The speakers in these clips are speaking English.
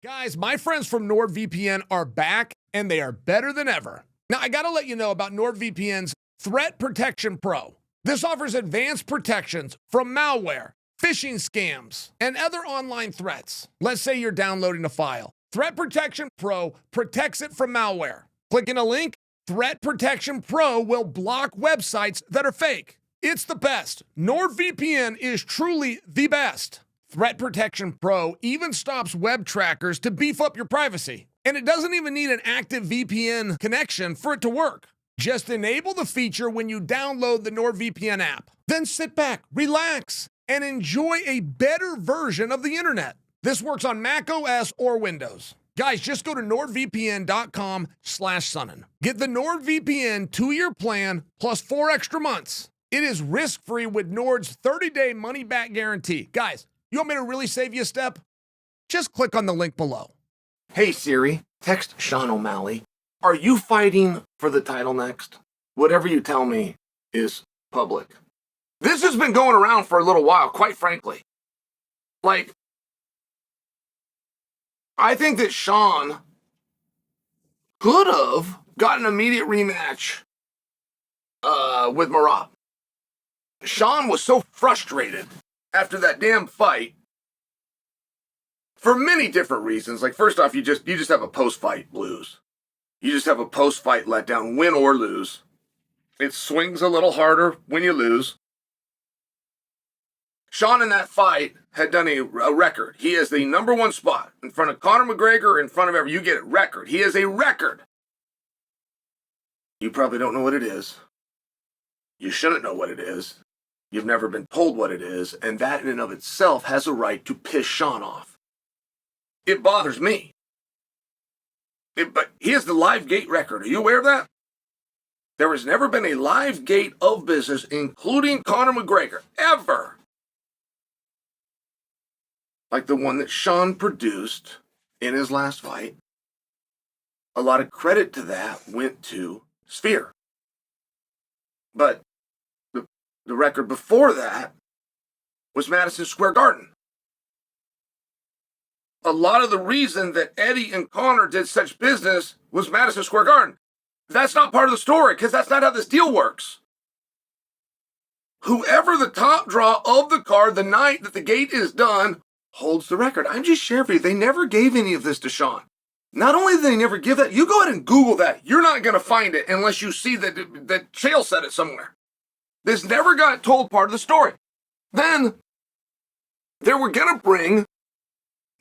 Guys, my friends from NordVPN are back, and they are better than ever. Now, I got to let you know about NordVPN's Threat Protection Pro. This offers advanced protections from malware, phishing scams, and other online threats. Let's say you're downloading a file. Threat Protection Pro protects it from malware. Clicking a link, Threat Protection Pro will block websites that are fake. It's the best. NordVPN is truly the best. Threat Protection Pro even stops web trackers to beef up your privacy. And it doesn't even need an active VPN connection for it to work. Just enable the feature when you download the NordVPN app. Then sit back, relax, and enjoy a better version of the internet. This works on Mac OS or Windows. Guys, just go to nordvpn.com/Sonnen. Get the NordVPN 2-year plan plus 4 extra months. It is risk-free with Nord's 30-day money-back guarantee. Guys, you want me to really save you a step? Just click on the link below. Hey Siri, text Sean O'Malley. Are you fighting for the title next? Whatever you tell me is public. This has been going around for a little while, quite frankly. I think that Sean could have got an immediate rematch with Merab. Sean was so frustrated after that damn fight for many different reasons. Like, first off, you just have a post-fight blues. You just have a post-fight letdown, win or lose. It swings a little harder when you lose. Sean in that fight had done a record. He is the #1 spot in front of Conor McGregor, in front of you get it, record. He is a record. You probably don't know what it is. You shouldn't know what it is. You've never been told what it is, and that in and of itself has a right to piss Sean off. It bothers me. But he has the live gate record. Are you aware of that? There has never been a live gate of business, including Conor McGregor, ever, like the one that Sean produced in his last fight. A lot of credit to that went to Sphere. But the record before that was Madison Square Garden. A lot of the reason that Eddie and Conor did such business was Madison Square Garden. That's not part of the story, because that's not how this deal works. Whoever the top draw of the card the night that the gate is done holds the record. I'm just sharing for you. They never gave any of this to Sean. Not only did they never give that, you go ahead and Google that. You're not going to find it unless you see that Chael said it somewhere. This never got told part of the story. Then they were going to bring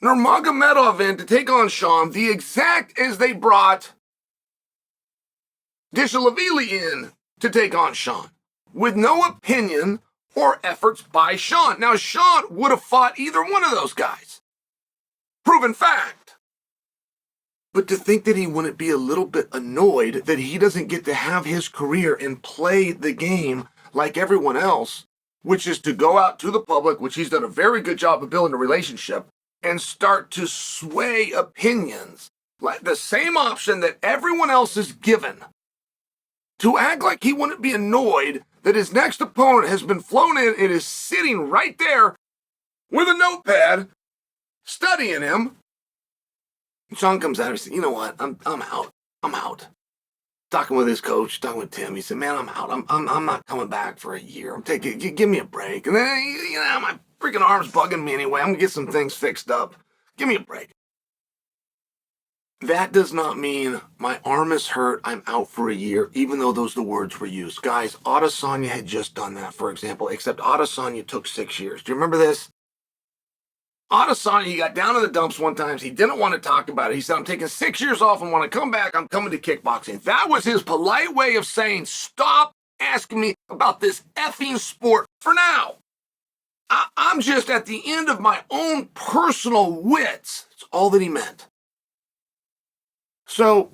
Nurmagomedov in to take on Sean, the exact as they brought Dvalishvili in to take on Sean, with no opinion or efforts by Sean. Now, Sean would have fought either one of those guys. Proven fact. But to think that he wouldn't be a little bit annoyed that he doesn't get to have his career and play the game like everyone else, which is to go out to the public, which he's done a very good job of building a relationship, and start to sway opinions, like the same option that everyone else is given, to act like he wouldn't be annoyed that his next opponent has been flown in and is sitting right there with a notepad, studying him. Sean comes out and says, you know what, I'm out. I'm out. Talking with his coach, talking with Tim, he said, man, I'm out. I'm not coming back for a year. Give me a break. And then, my freaking arm's bugging me anyway. I'm going to get some things fixed up. Give me a break. That does not mean my arm is hurt, I'm out for a year, even though those the words were used. Guys, Adesanya had just done that, for example, except Adesanya took 6 years. Do you remember this? Adesanya, he got down in the dumps one time. He didn't want to talk about it. He said, I'm taking 6 years off, and when I come back, I'm coming to kickboxing. That was his polite way of saying, stop asking me about this effing sport for now. I'm just at the end of my own personal wits. That's all that he meant. So,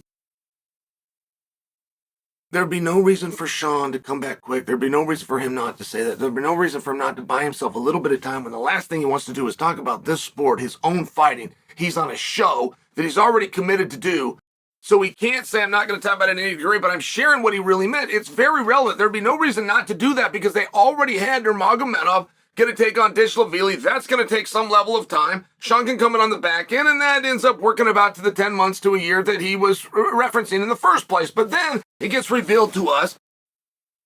there'd be no reason for Sean to come back quick. There'd be no reason for him not to say that. There'd be no reason for him not to buy himself a little bit of time when the last thing he wants to do is talk about this sport, his own fighting. He's on a show that he's already committed to do. So he can't say, I'm not going to talk about it in any degree, but I'm sharing what he really meant. It's very relevant. There'd be no reason not to do that because they already had Nurmagomedov going to take on Dvalishvili. That's going to take some level of time. Sean can come in on the back end, and that ends up working about to the 10 months to a year that he was referencing in the first place. But then it gets revealed to us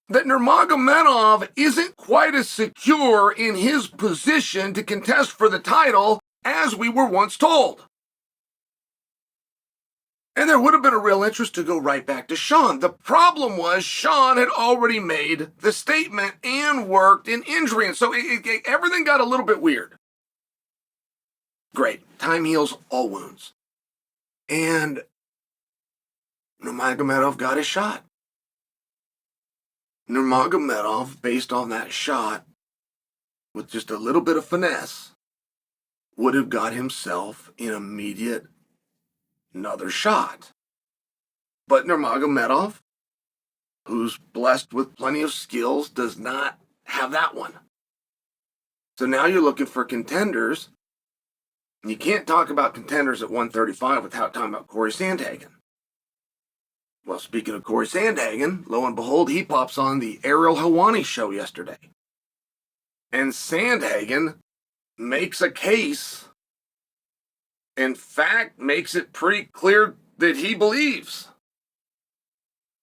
that Nurmagomedov isn't quite as secure in his position to contest for the title as we were once told. And there would have been a real interest to go right back to Sean. The problem was Sean had already made the statement and worked in injury. And so everything got a little bit weird. Great. Time heals all wounds. And Nurmagomedov got his shot. Nurmagomedov, based on that shot, with just a little bit of finesse, would have got himself an immediate another shot. But Nurmagomedov, who's blessed with plenty of skills, does not have that one. So now you're looking for contenders. You can't talk about contenders at 135 without talking about Corey Sandhagen. Well, speaking of Corey Sandhagen, lo and behold, he pops on the Ariel Helwani show yesterday. And Sandhagen makes a case, in fact, makes it pretty clear that he believes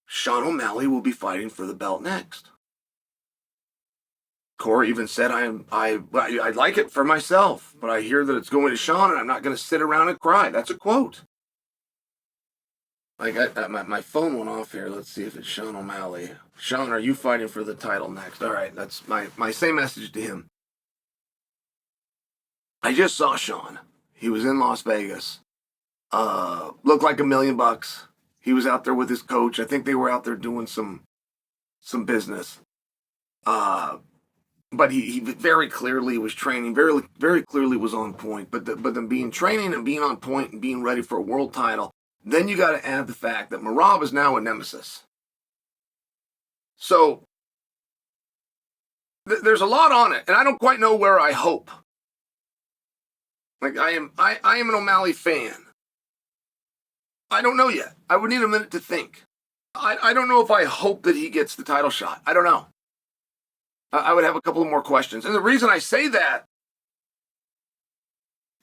Sean O'Malley will be fighting for the belt next. Corey even said, I'd like it for myself, but I hear that it's going to Sean, and I'm not going to sit around and cry. That's a quote. I got my phone went off here. Let's see if it's Sean O'Malley. Sean, are you fighting for the title next? All right, that's my same message to him. I just saw Sean. He was in Las Vegas. Looked like $1 million. He was out there with his coach. I think they were out there doing some business. But he very clearly was training. Very, very clearly was on point. But then being training and being on point and being ready for a world title, then you got to add the fact that Merab is now a nemesis. So there's a lot on it, and I don't quite know where I hope. Like I am an O'Malley fan. I don't know yet. I would need a minute to think. I don't know if I hope that he gets the title shot. I don't know. I would have a couple of more questions. And the reason I say that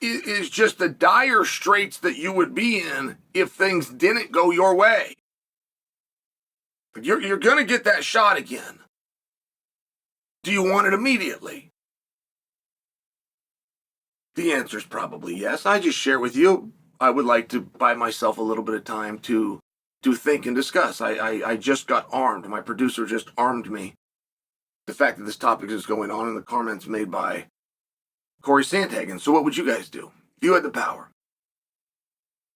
is just the dire straits that you would be in if things didn't go your way. You're going to get that shot again. Do you want it immediately? The answer is probably yes. I just share with you, I would like to buy myself a little bit of time to think and discuss. I just got armed. My producer just armed me. The fact that this topic is going on in the comments made by Corey Sandhagen. So what would you guys do if you had the power?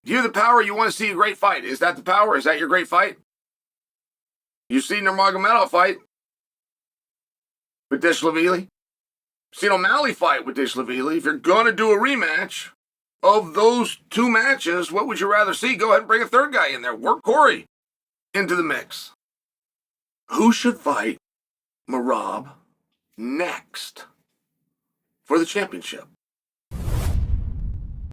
If you have the power, you want to see a great fight. Is that the power? Is that your great fight? You see Nurmagomedov fight with Dvalishvili? Seen O'Malley fight with Dvalishvili. If you're going to do a rematch of those two matches, what would you rather see? Go ahead and bring a third guy in there. Work Corey into the mix. Who should fight Merab next for the championship?